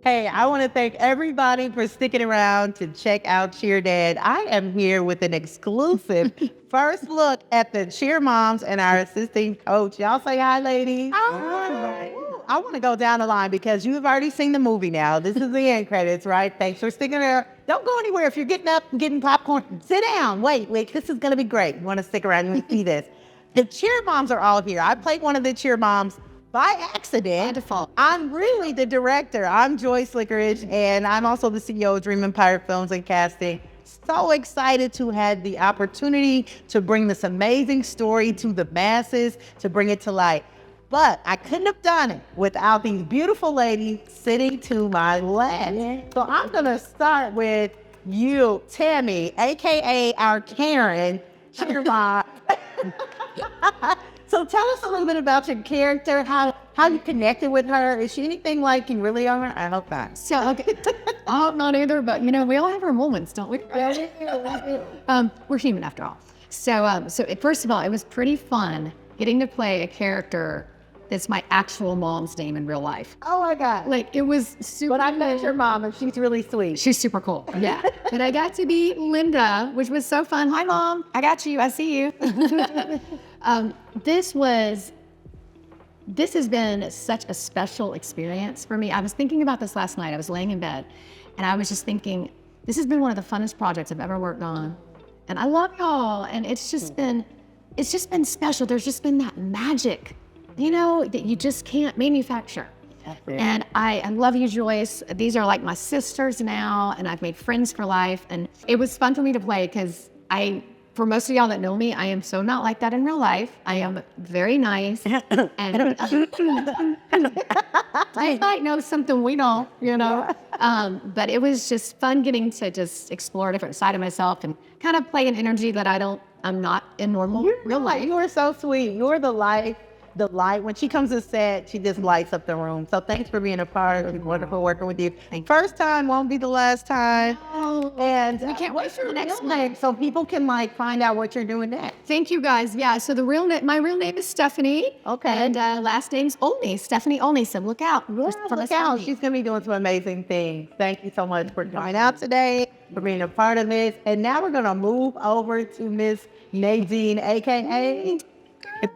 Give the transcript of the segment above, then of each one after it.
Hey, I want to thank everybody for sticking around to check out Cheer Dad. I am here with an exclusive first look at the cheer moms and our assistant coach. Y'all say hi, ladies. Hi. I want to go down the line because you have already seen the movie now. This is the end credits, right? Thanks for sticking there. Don't go anywhere. If you're getting up and getting popcorn, sit down. Wait. This is going to be great. You want to stick around and see this. The cheer moms are all here. I played one of the cheer moms by accident. By default. I'm really the director. I'm Joyce Lickerich, and I'm also the CEO of Dream Empire Films and Casting. So excited to have the opportunity to bring this amazing story to the masses, to bring it to light. But I couldn't have done it without these beautiful ladies sitting to my left. So I'm gonna start with you, Tammy, AKA our Karen. So tell us a little bit about your character, how you connected with her. Is she anything like you really are? I hope not. So, okay. I'm not either, but we all have our moments, don't we? We're human after all. So first of all, it was pretty fun getting to play a character that's my actual mom's name in real life. Oh my God. Like, it was super But I met your mom and she's really sweet. She's super cool. Yeah. But I got to be Linda, which was so fun. Hi, Mom. I got you. I see you. This has been such a special experience for me. I was thinking about this last night. I was laying in bed and I was just thinking, this has been one of the funnest projects I've ever worked on. And I love y'all. And it's just been special. There's just been that magic, that you just can't manufacture. And I love you, Joyce. These are like my sisters now, and I've made friends for life. And it was fun for me to play because for most of y'all that know me, I am so not like that in real life. I am very nice. And I might know something we don't, but it was just fun getting to just explore a different side of myself and kind of play an energy that I'm not in normal real life. You are so sweet. You're the light. When she comes to set, she just lights up the room. So thanks for being a part. It was wonderful working with you. First time won't be the last time. Oh, and we can't wait for the next one. So people can find out what you're doing next. Thank you, guys. Yeah. So my real name is Stephanie. Okay. And last name's Olney. Stephanie Olney. So look out. Look out. She's gonna be doing some amazing things. Thank you so much for coming out today, for being a part of this. And now we're gonna move over to Miss Nadine, AKA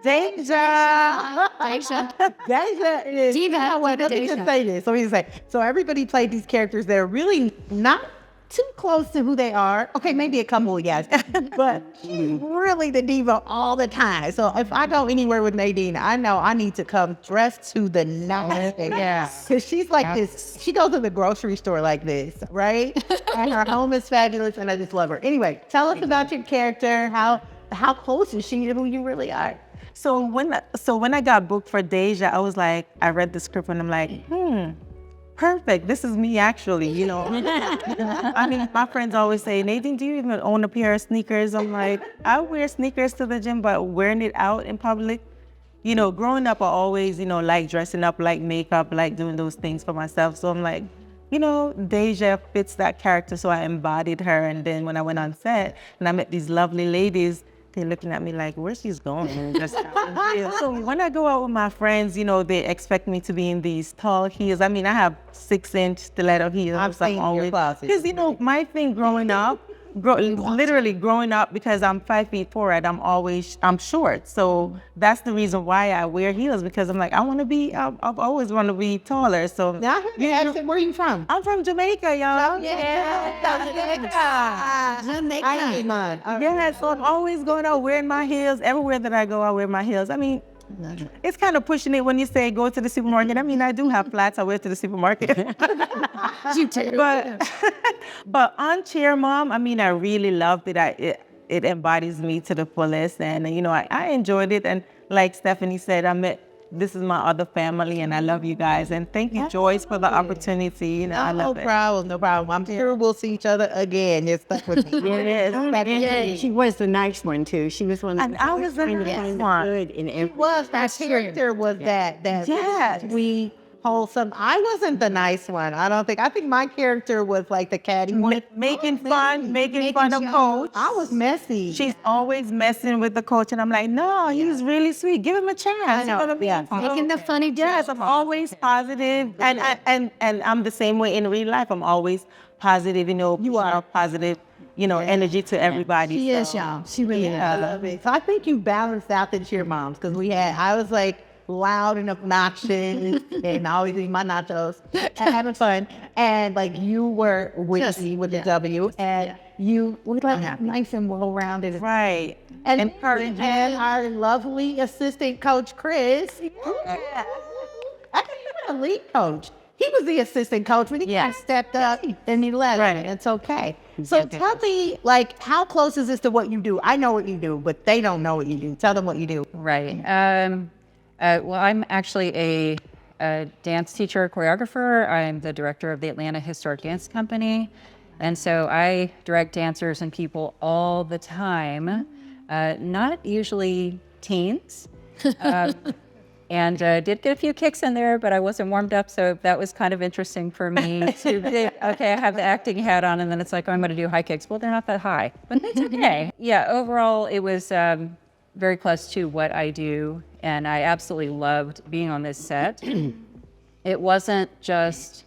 Deja. Deja is Diva. Let me just say this. So everybody played these characters that are really not too close to who they are. Okay, maybe a couple of guys, but she's really the diva all the time. So if I go anywhere with Nadine, I know I need to come dressed to the nines. Yeah. Because she's like this. She goes to the grocery store like this, right? And her home is fabulous, and I just love her. Anyway, tell us about your character. How close is she to who you really are? So when I got booked for Deja, I was like, I read the script and I'm like, perfect. This is me actually, I mean, my friends always say, Nadine, do you even own a pair of sneakers? I'm like, I wear sneakers to the gym, but wearing it out in public, growing up, I always, like dressing up, like makeup, like doing those things for myself. So I'm like, Deja fits that character. So I embodied her. And then when I went on set and I met these lovely ladies, they're looking at me like, where she's going? So when I go out with my friends, they expect me to be in these tall heels. I mean, I have 6-inch stiletto heels. I've seen your closet. Because, my thing growing up, literally growing up, because I'm 5'4", I'm short. So that's the reason why I wear heels, because I'm like, I've always wanted to be taller. So now, where are you from? I'm from Jamaica, y'all. Jamaica. Yeah, so I'm always going out wearing my heels. Everywhere that I go, I wear my heels. I mean, it's kind of pushing it when you say go to the supermarket. I mean, I do have flats I wear to the supermarket. You too. But on Cheer Mom, I mean, I really loved it. It embodies me to the fullest. And, I enjoyed it. And like Stephanie said, this is my other family, and I love you guys. And thank you, Joyce, for the opportunity. I love it. No problem. I'm sure we'll see each other again. You're stuck with me. Yes. She was the nice one, too. She was one of And I was the nice one. good in every. That character was that Yes. sweet, wholesome. I wasn't the nice one. I think my character was like the catty one. Making fun of Coach. I was messy. She's always messing with the coach, and I'm like, no, he's really sweet. Give him a chance. know, You know what I mean? yeah. Making the funny Yes, I'm always positive, and I'm the same way in real life. I'm always positive. You are positive. Energy to everybody. She is, y'all. She really I is. love it. So I think you balanced out the cheer moms because I was like loud and obnoxious and always eating my nachos and having fun. And like you were witty with the W and you were like nice and well-rounded. Right. And Encouraging. and our lovely assistant coach, Chris. I think he was a lead coach. He was the assistant coach when he stepped up and he left. Right. It's okay. So tell me, like, how close is this to what you do? I know what you do, but they don't know what you do. Tell them what you do. Right. Well, I'm actually a dance teacher, choreographer. I'm the director of the Atlanta Historic Dance Company. And so I direct dancers and people all the time, not usually teens. And did get a few kicks in there, but I wasn't warmed up, so that was kind of interesting for me to okay, I have the acting hat on, and then it's like, oh, I'm going to do high kicks. Well, they're not that high, but that's okay. Yeah, overall, it was very close to what I do, and I absolutely loved being on this set. It wasn't just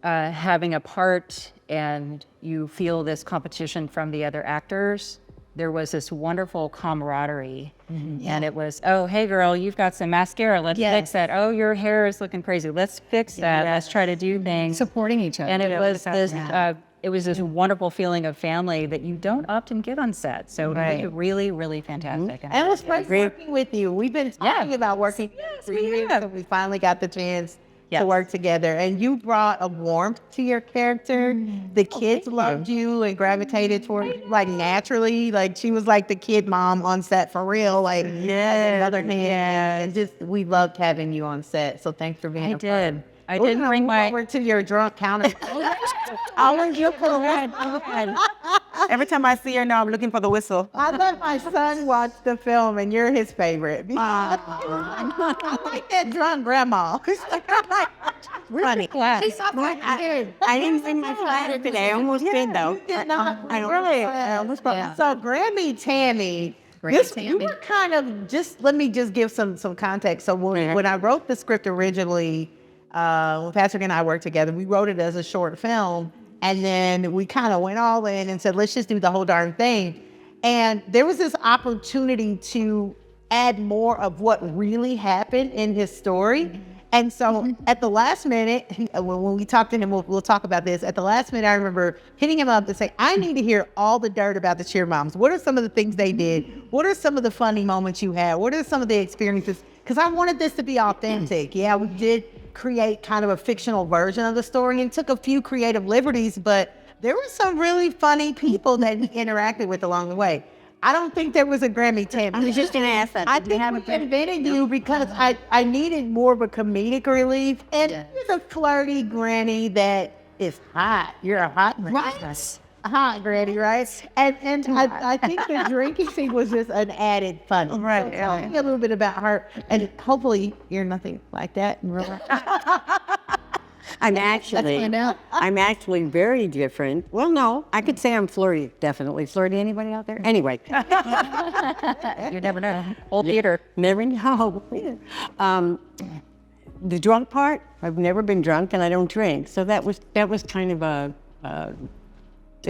having a part and you feel this competition from the other actors. There was this wonderful camaraderie. And it was, oh, hey, girl, you've got some mascara. Let's fix that. Oh, your hair is looking crazy. Let's fix that. Let's try to do things. Supporting each other. And it was this wonderful feeling of family that you don't often get on set. So it was really, really fantastic. And it was great working with you. We've been talking about working for years, so we finally got the chance to work together. And you brought a warmth to your character. The kids loved you and gravitated toward you, like naturally. Like she was like the kid mom on set for real. Like another hand. And just we loved having you on set. So thanks for being. I did bring my. Over to your drunk counter. I want you to Every time I see her now, I'm looking for the whistle. I let my son watch the film, and you're his favorite. I like that drunk grandma. Funny. She's up I didn't bring my flatter today. I almost did though. So Grammy Tammy, you were kind of let me just give some context. So when I wrote the script originally, when Patrick and I worked together, we wrote it as a short film, and then we kind of went all in and said, let's just do the whole darn thing. And there was this opportunity to add more of what really happened in his story. And so at the last minute, when we talked to him, we'll talk about this. At the last minute, I remember hitting him up and saying, I need to hear all the dirt about the cheer moms. What are some of the things they did? What are some of the funny moments you had? What are some of the experiences? Because I wanted this to be authentic. Yeah, we did create kind of a fictional version of the story and took a few creative liberties, but there were some really funny people that he interacted with along the way. I don't think there was a Grammy Tammy. I was just going to ask that. I think we invented you because I needed more of a comedic relief. And you're a flirty granny that is hot. You're a hot granny. Right. Hot granny, right? And I think the drinking scene was just an added fun. Right. So tell me a little bit about her. And hopefully you're nothing like that in real life. I'm actually very different. Well, no, I could say I'm flirty, definitely. Flirty, anybody out there? Anyway. You never know. Old theater. Never know. The drunk part, I've never been drunk and I don't drink. So that was kind of a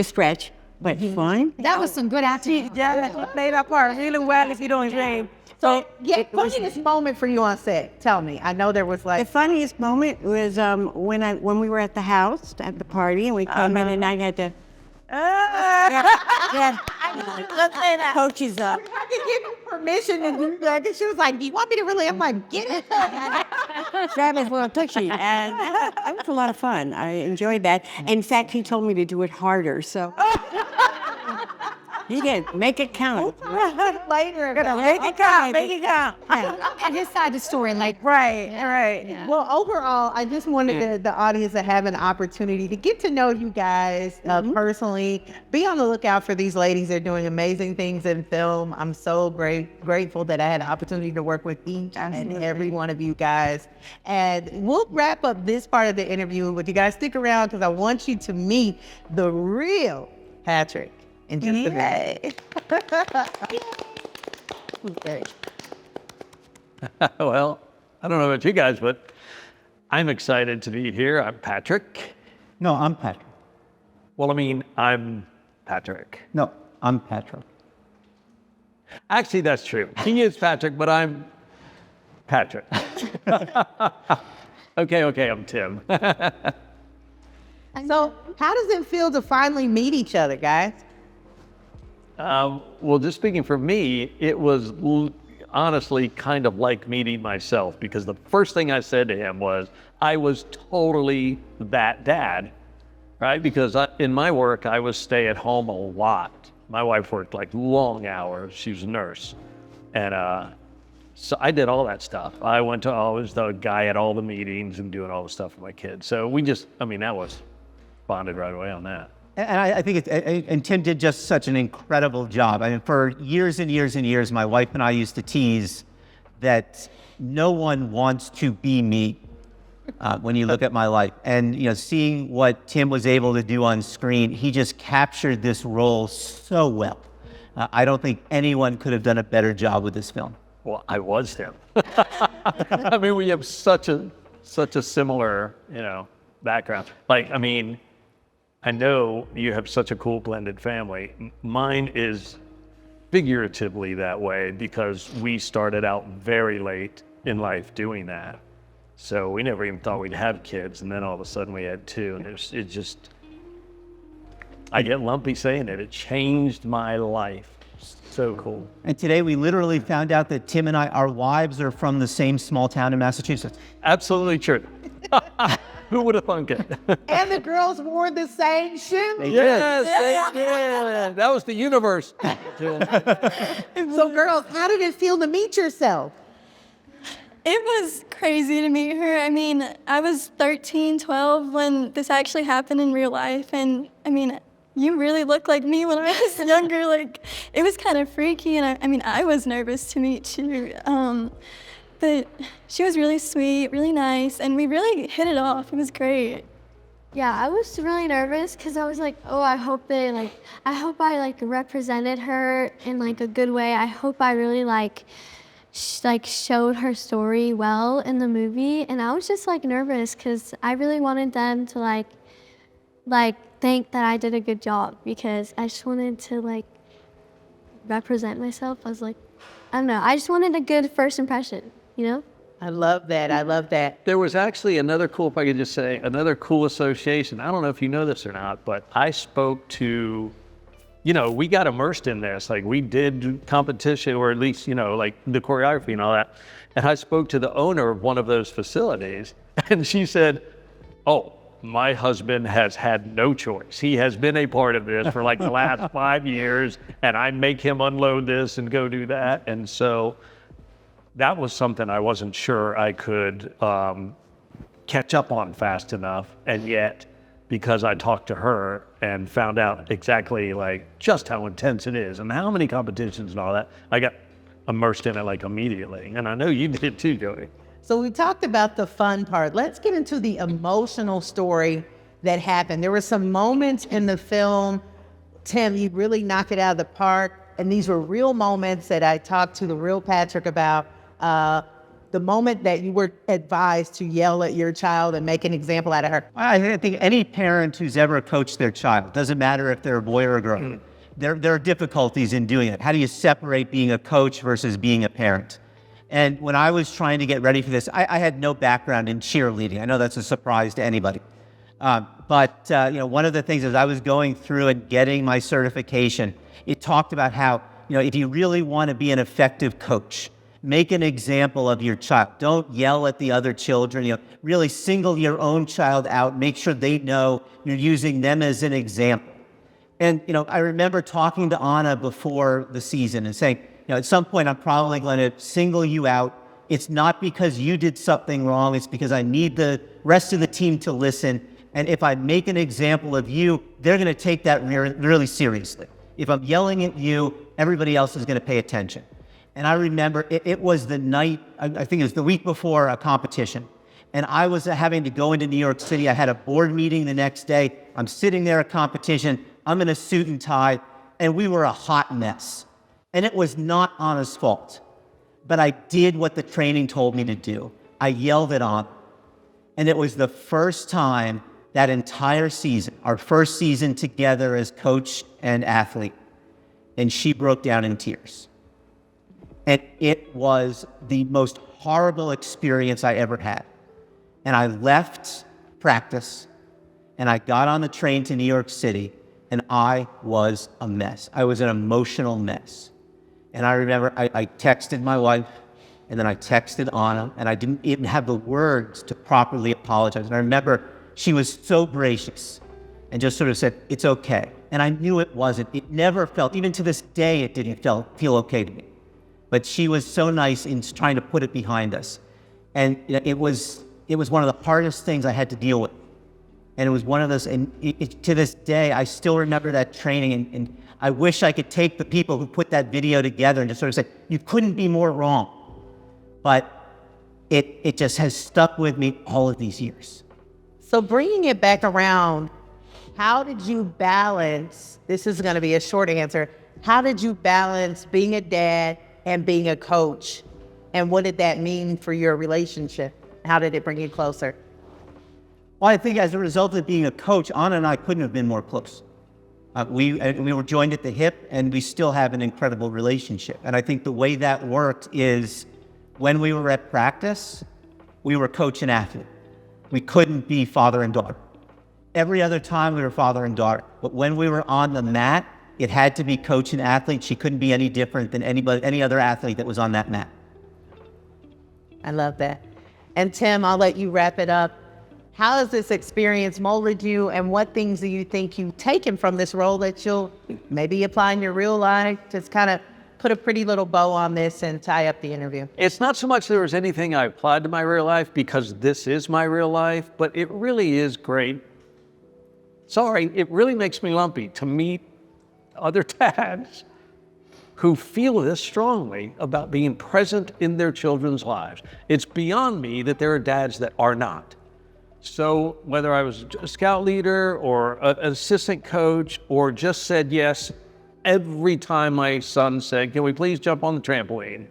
stretch, but fine. That was some good acting. Yeah, played that part really well if you don't drink. So, funniest moment for you on set. Tell me. I know there was The like. funniest moment was when we were at the house at the party and we come in and I had to. Coaches up. I could give you permission to do that. And she was like, do you want me to really? I'm like, get it. Travis will touch you. And that was a lot of fun. I enjoyed that. In fact, he told me to do it harder. So You did. Make it count. Later. Make it count. Make it count. And his side of the story, like, Right. yeah. Well, overall, I just wanted the audience to have an opportunity to get to know you guys personally. Be on the lookout for these ladies. They're doing amazing things in film. I'm so grateful that I had the opportunity to work with each and every one of you guys. And we'll wrap up this part of the interview, but you guys stick around because I want you to meet the real Patrick in just a minute. Okay. Well, I don't know about you guys, but I'm excited to be here. I'm Patrick. No, I'm Patrick. Well, I mean, I'm Patrick. No, I'm Patrick. Actually, that's true. He is Patrick, but I'm Patrick. Okay, I'm Tim. So, how does it feel to finally meet each other, guys? Well, just speaking for me, it was honestly kind of like meeting myself, because the first thing I said to him was, I was totally that dad, right? Because in my work, I was stay at home a lot. My wife worked like long hours. She was a nurse. And so I did all that stuff. I was the guy at all the meetings and doing all the stuff with my kids. So that was bonded right away on that. And I think and Tim did just such an incredible job. I mean, for years and years and years, my wife and I used to tease that no one wants to be me when you look at my life. And, seeing what Tim was able to do on screen, he just captured this role so well. I don't think anyone could have done a better job with this film. Well, I was him. I mean, we have such a similar, background. I know you have such a cool blended family. Mine is figuratively that way because we started out very late in life doing that. So we never even thought we'd have kids, and then all of a sudden we had two, and I get lumpy saying it. It changed my life. So cool. And today we literally found out that Tim and our wives are from the same small town in Massachusetts. Absolutely true. Who would have thunk it? And the girls wore the same shoes. Yes, that was the universe. So, girls, how did it feel to meet yourself? It was crazy to meet her. I mean, I was 13, 12 when this actually happened in real life. And I mean, you really look like me when I was younger. Like, it was kind of freaky. And I was nervous to meet you. But she was really sweet, really nice, and we really hit it off. It was great. Yeah, I was really nervous because I was like, oh, I hope I represented her in like a good way. I hope I really showed her story well in the movie. And I was just like nervous because I really wanted them to think that I did a good job, because I just wanted to represent myself. I was like, I don't know, I just wanted a good first impression. I love that. There was actually another cool association. I don't know if you know this or not, but I spoke to, we got immersed in this. Like, we did competition, or at least, the choreography and all that. And I spoke to the owner of one of those facilities, and she said, oh, my husband has had no choice. He has been a part of this for the last 5 years, and I make him unload this and go do that. And so that was something I wasn't sure I could catch up on fast enough. And yet, because I talked to her and found out exactly just how intense it is and how many competitions and all that, I got immersed in it immediately. And I know you did too, Joey. So we talked about the fun part. Let's get into the emotional story that happened. There were some moments in the film, Tim, you really knocked it out of the park. And these were real moments that I talked to the real Patrick about. The moment that you were advised to yell at your child and make an example out of her. I think any parent who's ever coached their child, doesn't matter if they're a boy or a girl, there are difficulties in doing it. How do you separate being a coach versus being a parent? And when I was trying to get ready for this, I had no background in cheerleading. I know that's a surprise to anybody. But one of the things as I was going through and getting my certification, it talked about how, if you really want to be an effective coach, make an example of your child. Don't yell at the other children. Really single your own child out. Make sure they know you're using them as an example. And, I remember talking to Anna before the season and saying, at some point I'm probably going to single you out. It's not because you did something wrong. It's because I need the rest of the team to listen. And if I make an example of you, they're going to take that really seriously. If I'm yelling at you, everybody else is going to pay attention. And I remember it was the night, I think it was the week before a competition. And I was having to go into New York City. I had a board meeting the next day. I'm sitting there at competition. I'm in a suit and tie. And we were a hot mess. And it was not Anna's fault. But I did what the training told me to do. I yelled at Anna. And it was the first time that entire season, our first season together as coach and athlete. And she broke down in tears. And it was the most horrible experience I ever had. And I left practice and I got on the train to New York City and I was a mess. I was an emotional mess. And I remember I texted my wife and then I texted Anna and I didn't even have the words to properly apologize. And I remember she was so gracious and just sort of said, it's okay. And I knew it wasn't. It never felt, even to this day, it didn't feel okay to me. But she was so nice in trying to put it behind us. And it was one of the hardest things I had to deal with. And it was one of those, and to this day, I still remember that training. And I wish I could take the people who put that video together and just sort of say, you couldn't be more wrong. But it just has stuck with me all of these years. So bringing it back around, how did you balance, this is going to be a short answer, how did you balance being a dad and being a coach? And what did that mean for your relationship? How did it bring you closer? Well, I think as a result of being a coach, Anna and I couldn't have been more close. We were joined at the hip, and we still have an incredible relationship. And I think the way that worked is when we were at practice, we were coach and athlete. We couldn't be father and daughter. Every other time we were father and daughter. But when we were on the mat, it had to be coach and athlete. She couldn't be any different than any other athlete that was on that mat. I love that. And Tim, I'll let you wrap it up. How has this experience molded you, and what things do you think you've taken from this role that you'll maybe apply in your real life? Just kind of put a pretty little bow on this and tie up the interview. It's not so much there was anything I applied to my real life because this is my real life, but it really is great. Sorry, it really makes me lumpy to meet other dads who feel this strongly about being present in their children's lives. It's beyond me that there are dads that are not. So whether I was a scout leader or an assistant coach or just said yes every time my son said, can we please jump on the trampoline?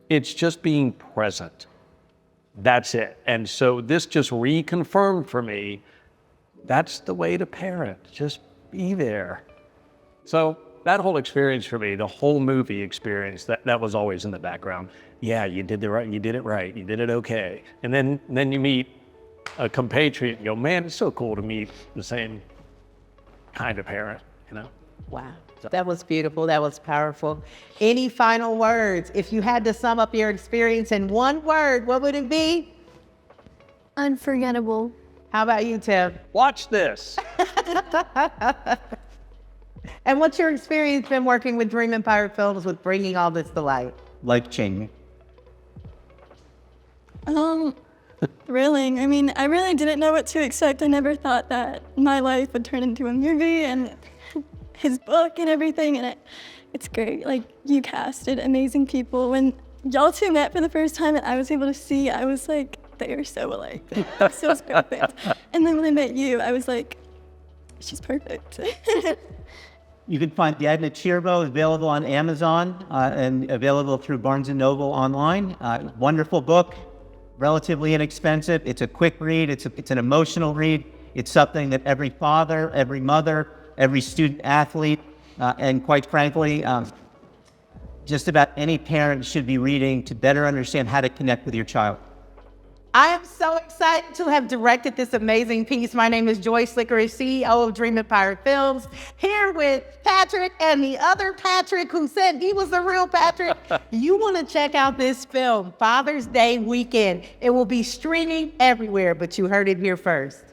It's just being present. That's it. And so this just reconfirmed for me, that's the way to parent. Just be there. So that whole experience for me, the whole movie experience, that was always in the background. Yeah, you did it right. You did it okay. And then you meet a compatriot and go, man, it's so cool to meet the same kind of parent, Wow. That was beautiful. That was powerful. Any final words? If you had to sum up your experience in one word, what would it be? Unforgettable. How about you, Tim? Watch this. And what's your experience been working with Dream Empire Films with bringing all this to light? Life-changing. Thrilling. I mean, I really didn't know what to expect. I never thought that my life would turn into a movie and his book and everything, and it's great. Like, you casted amazing people. When y'all two met for the first time and I was able to see, I was like, they are so alike. So perfect. And then when I met you, I was like, she's perfect. You can find The Edna Cherbo available on Amazon and available through Barnes & Noble online. Wonderful book, relatively inexpensive. It's a quick read. It's an emotional read. It's something that every father, every mother, every student athlete, and quite frankly, just about any parent should be reading to better understand how to connect with your child. I am so excited to have directed this amazing piece. My name is Joyce Licorice, CEO of Dream Empire Films, here with Patrick and the other Patrick who said he was the real Patrick. You want to check out this film, Father's Day weekend. It will be streaming everywhere, but you heard it here first.